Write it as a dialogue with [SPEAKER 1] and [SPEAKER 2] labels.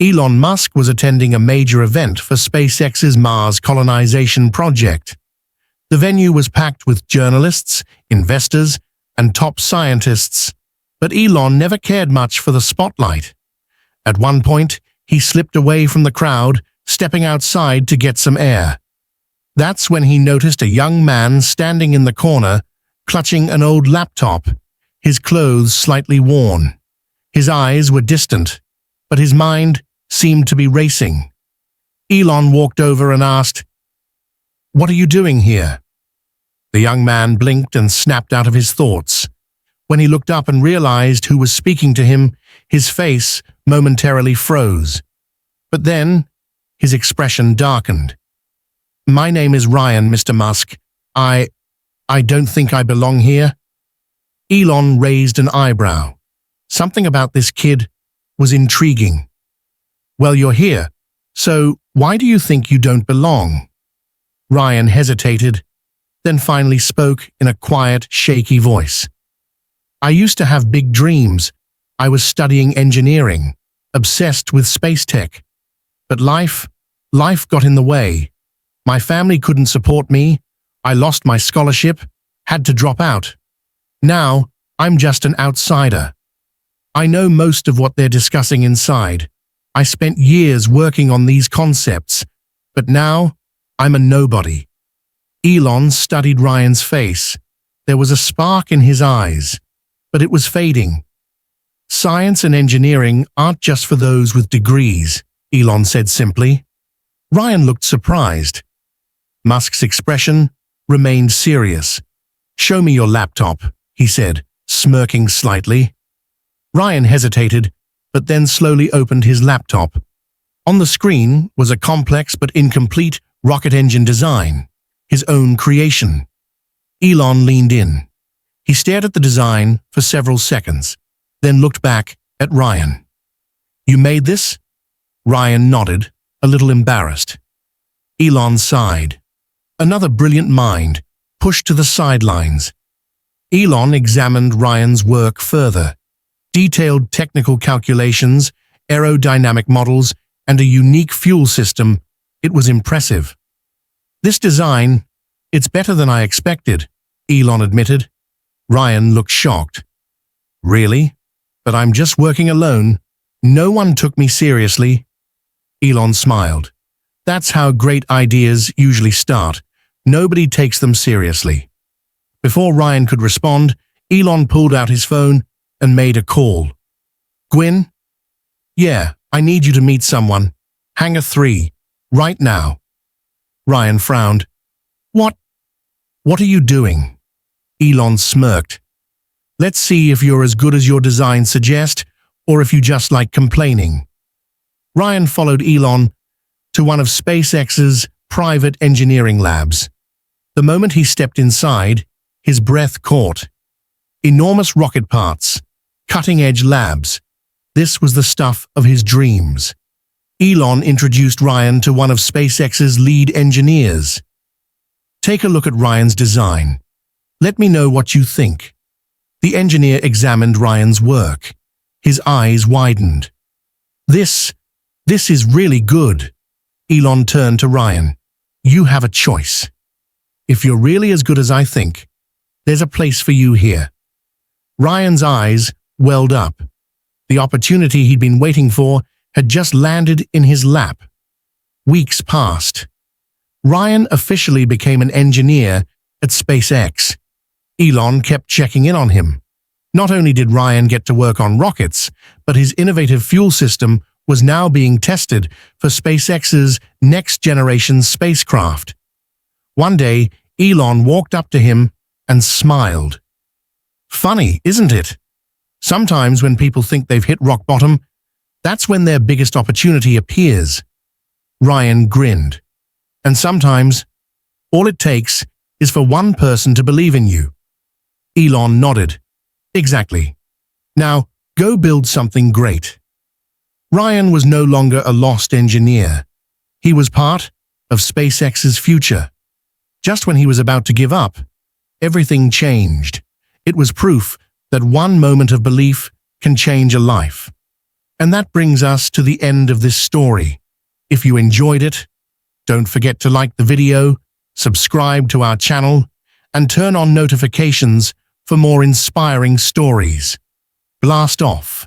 [SPEAKER 1] Elon Musk was attending a major event for SpaceX's Mars colonization project. The venue was packed with journalists, investors, and top scientists, but Elon never cared much for the spotlight. At one point, he slipped away from the crowd, stepping outside to get some air. That's when he noticed a young man standing in the corner, clutching an old laptop, his clothes slightly worn. His eyes were distant, but his mind seemed to be racing. Elon walked over and asked, "What are you doing here?" The young man blinked and snapped out of his thoughts. When he looked up and realized who was speaking to him, his face momentarily froze. But then, his expression darkened. "My name is Ryan, Mr. Musk. I don't think I belong here." Elon raised an eyebrow. Something about this kid was intriguing. "Well, you're here, so why do you think you don't belong?" Ryan hesitated, then finally spoke in a quiet, shaky voice. "I used to have big dreams. I was studying engineering, obsessed with space tech. But life got in the way. My family couldn't support me. I lost my scholarship, had to drop out. Now, I'm just an outsider. I know most of what they're discussing inside. I spent years working on these concepts, but now I'm a nobody." Elon studied Ryan's face. There was a spark in his eyes, but it was fading. "Science and engineering aren't just for those with degrees," Elon said simply. Ryan looked surprised. Musk's expression remained serious. "Show me your laptop," he said, smirking slightly. Ryan hesitated, but then slowly opened his laptop. On the screen was a complex but incomplete rocket engine design, his own creation. Elon leaned in. He stared at the design for several seconds, then looked back at Ryan. "You made this?" Ryan nodded, a little embarrassed. Elon sighed. Another brilliant mind, pushed to the sidelines. Elon examined Ryan's work further. Detailed technical calculations, aerodynamic models, and a unique fuel system. It was impressive. "This design, it's better than I expected," Elon admitted. Ryan looked shocked. "Really? But I'm just working alone. No one took me seriously." Elon smiled. "That's how great ideas usually start. Nobody takes them seriously." Before Ryan could respond, Elon pulled out his phone and made a call. "Gwyn? Yeah, I need you to meet someone. Hangar 3, right now." Ryan frowned. What are you doing?" Elon smirked. "Let's see if you're as good as your designs suggest, or if you just like complaining." Ryan followed Elon to one of SpaceX's private engineering labs. The moment he stepped inside, his breath caught. Enormous rocket parts, cutting-edge labs. This was the stuff of his dreams. Elon introduced Ryan to one of SpaceX's lead engineers. "Take a look at Ryan's design. Let me know what you think." The engineer examined Ryan's work. His eyes widened. This is really good." Elon turned to Ryan. "You have a choice. If you're really as good as I think, there's a place for you here." Ryan's eyes welled up. The opportunity he'd been waiting for had just landed in his lap. Weeks passed. Ryan officially became an engineer at SpaceX. Elon kept checking in on him. Not only did Ryan get to work on rockets, but his innovative fuel system was now being tested for SpaceX's next-generation spacecraft. One day, Elon walked up to him and smiled. "Funny, isn't it? Sometimes when people think they've hit rock bottom, that's when their biggest opportunity appears." Ryan grinned. "And sometimes, all it takes is for one person to believe in you." Elon nodded. "Exactly. Now, go build something great." Ryan was no longer a lost engineer. He was part of SpaceX's future. Just when he was about to give up, everything changed. It was proof that one moment of belief can change a life. And that brings us to the end of this story. If you enjoyed it, don't forget to like the video, subscribe to our channel, and turn on notifications for more inspiring stories. Blast off!